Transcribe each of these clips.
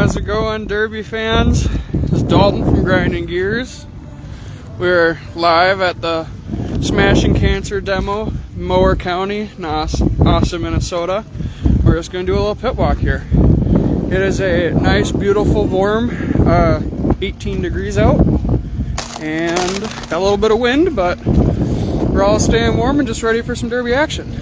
How's it going, Derby fans? This is Dalton from Grinding Gears. We're live at the Smashing Cancer demo, Mower County, in Austin, Minnesota. We're just going to do a little pit walk here. It is a nice, beautiful, warm 18 degrees out, and got a little bit of wind, but we're all staying warm and just ready for some Derby action.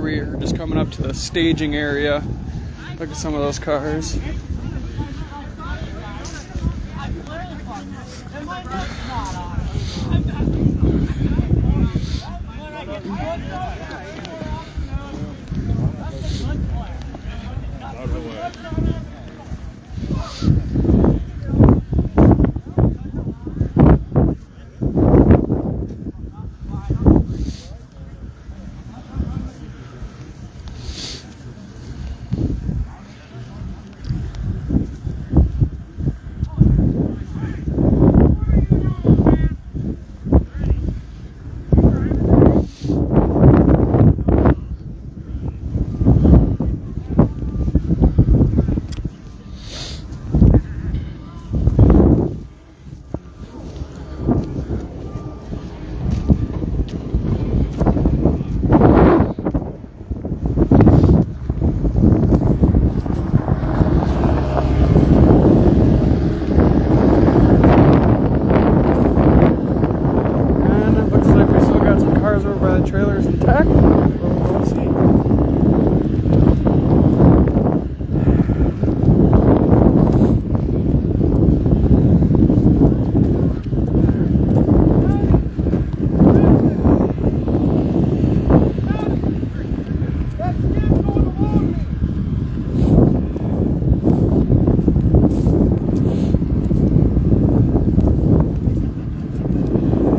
We're just coming up to the staging area. Look at some of those cars. Trailers intact. We'll see.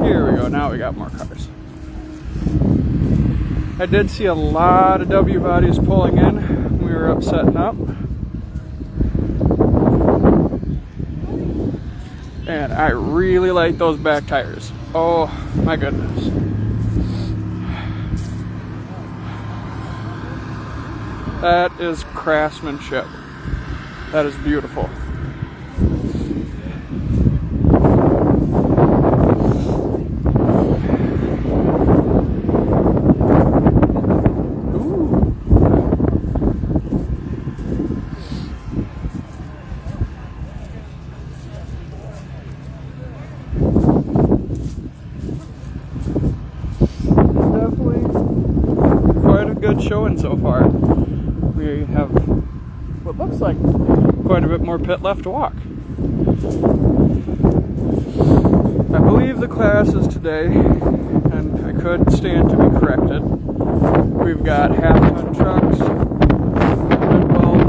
Here we go. Now we got more cars. I did see a lot of W bodies pulling in when we were up setting up. And I really like those back tires. Oh my goodness. That is craftsmanship. That is beautiful. Good showing so far. We have what looks like quite a bit more pit left to walk. I believe the class is today, and I could stand to be corrected. We've got half-ton trucks, well,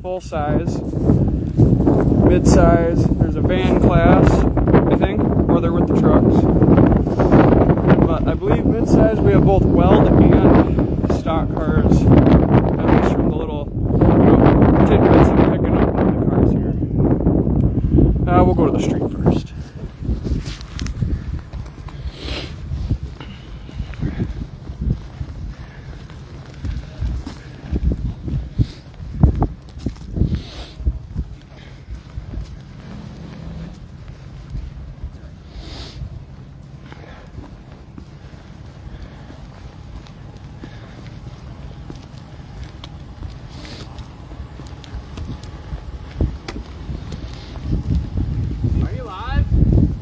full size, mid-size. There's a van class, I think, or they're with the trucks. But I believe mid-size we have both weld and stock cars, at least from the little tidbits I'm picking up on the cars here. We'll go to the street first.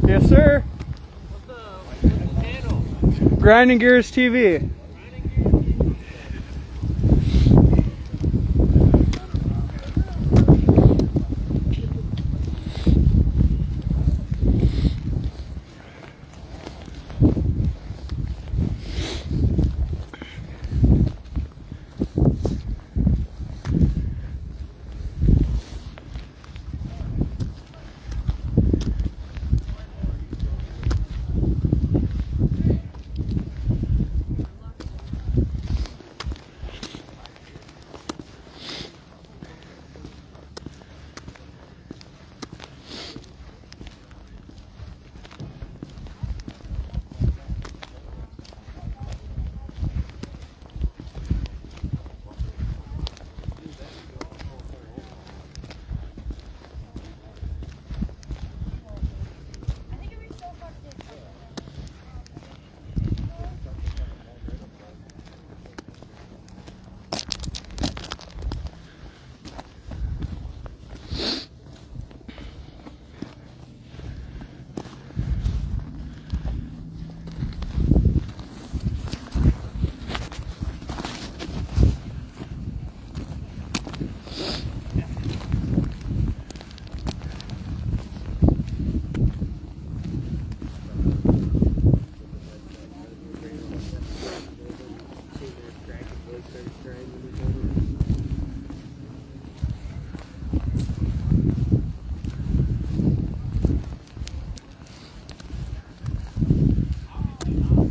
Yes, sir. What's the channel? Grinding Gears TV.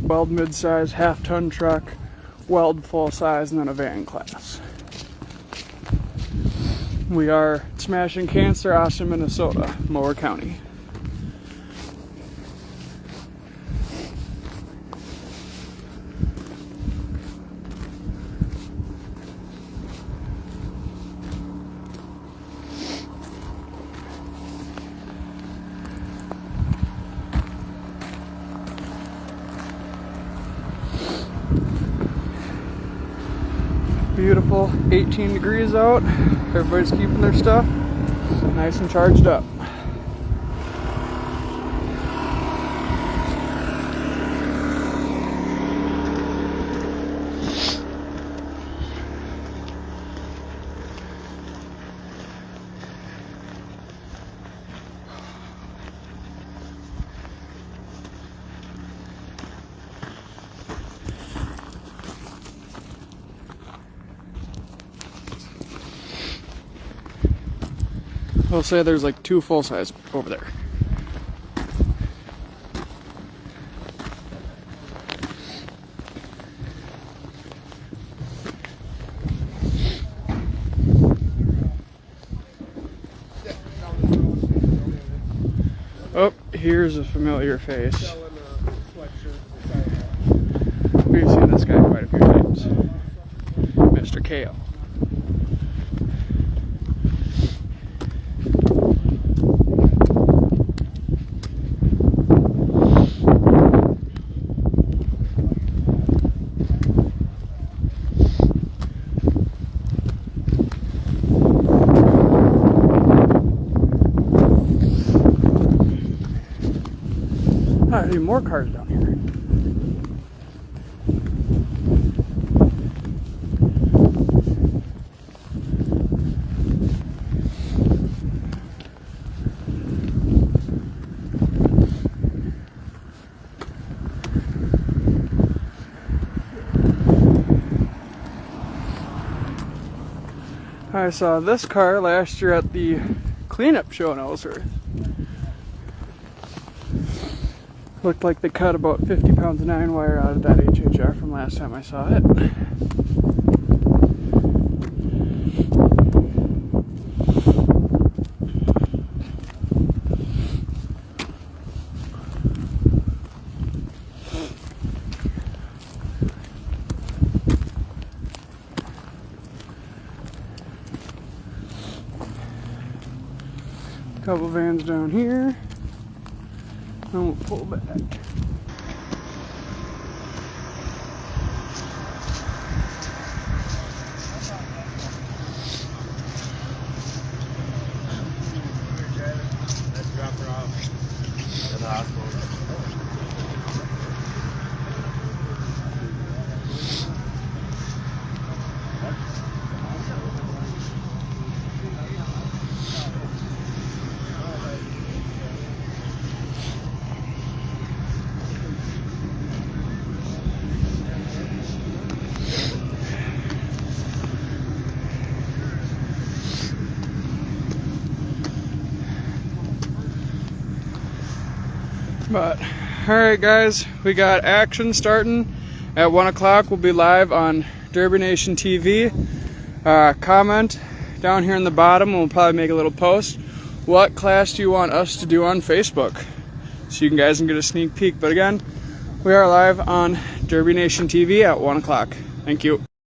weld mid-size, half-ton truck, weld full-size, and then a van class. We are Smashing Cancer, Austin, Minnesota, Mower County. Beautiful 18 degrees out. Everybody's keeping their stuff nice and charged up. I'll say there's like 2 full-size over there. Oh, here's a familiar face. We've seen this guy quite a few times. Mr. Kale. There's even more cars down here. I saw this car last year at the cleanup show in Ellsworth. Looked like they cut about 50 pounds of 9 wire out of that HHR from last time I saw it. Couple vans down here. And we'll pull back. Let's drop her off at the hospital. But alright guys, we got action starting at 1 o'clock. We'll be live on Derby Nation TV. Comment down here in the bottom, and we'll probably make a little post. What class do you want us to do on Facebook? So you guys can get a sneak peek. But again, we are live on Derby Nation TV at 1 o'clock. Thank you.